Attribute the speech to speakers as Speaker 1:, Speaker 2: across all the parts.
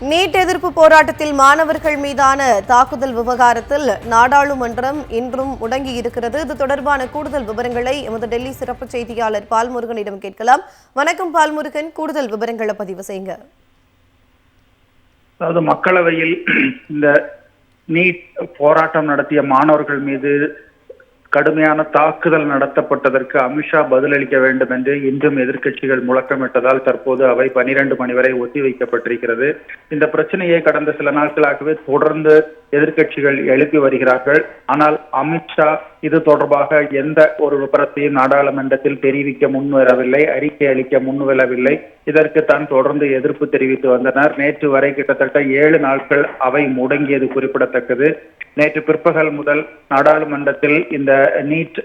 Speaker 1: NEET எதிர்ப்பு போராட்டத்தில் மாணவர்கள் மீதான தாக்குதல் விவகாரத்தில் நாடாளுமன்றம் இன்றும் முடங்கி இருக்கிறது. இது தொடர்பான கூடுதல் விவரங்களை எமது டெல்லி சிறப்பு செய்தியாளர் பால்முருகனிடம் கேட்கலாம். வணக்கம் பால்முருகன், கூடுதல் விவரங்களை பதிவு செய்யுங்க.
Speaker 2: அதாவது மக்களவையில் இந்த நீட் போராட்டம் நடத்திய மாணவர்கள் மீது கடுமையான தாக்குதல் நடத்தப்பட்டதற்கு அமித்ஷா பதிலளிக்க வேண்டும் என்று இன்றும் எதிர்க்கட்சிகள் முழக்கமிட்டதால் தற்போது அவை 12 மணி வரை ஒத்திவைக்கப்பட்டிருக்கிறது. இந்த பிரச்சனையை கடந்த சில நாட்களாகவே தொடர்ந்து எதிர்க்கட்சிகள் எழுப்பி வருகிறார்கள். ஆனால் அமித்ஷா இது தொடர்பாக எந்த ஒரு விபரத்தையும் நாடாளுமன்றத்தில் தெரிவிக்க முன்வரவில்லை, அறிக்கை அளிக்க முன்வரவில்லை. இதற்கு தான் தொடர்ந்து எதிர்ப்பு தெரிவித்து வந்தனர். நேற்று வரை கிட்டத்தட்ட 7 நாட்கள் அவை முடங்கியது குறிப்பிடத்தக்கது. நேற்று பிற்பகல் முதல் நாடாளுமன்றத்தில் இந்த நீட்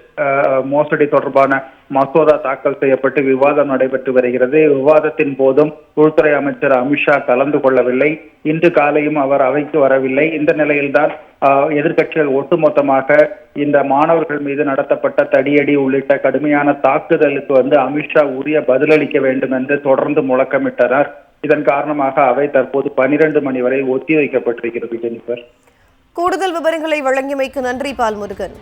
Speaker 2: மோசடி தொடர்பான மசோதா தாக்கல் செய்யப்பட்டு விவாதம் நடைபெற்று வருகிறது. விவாதத்தின் போதும் உள்துறை அமைச்சர் அமித்ஷா கலந்து கொள்ளவில்லை. இன்று காலையும் அவர் அவைக்கு வரவில்லை. இந்த நிலையில்தான் எதிர்க்கட்சிகள் ஒட்டுமொத்தமாக இந்த மாணவர்கள் மீது நடத்தப்பட்ட தடியடி உள்ளிட்ட கடுமையான தாக்குதலுக்கு அமித்ஷா உரிய பதிலளிக்க வேண்டும் என்று தொடர்ந்து முழக்கமிட்டனர். இதன் காரணமாக அவை தற்போது 12 மணி வரை ஒத்திவைக்கப்பட்டிருக்கிறது. ஜெனிஃபர்,
Speaker 1: கூடுதல் விவரங்களை வழங்கியமைக்கு நன்றி பால்முருகன்.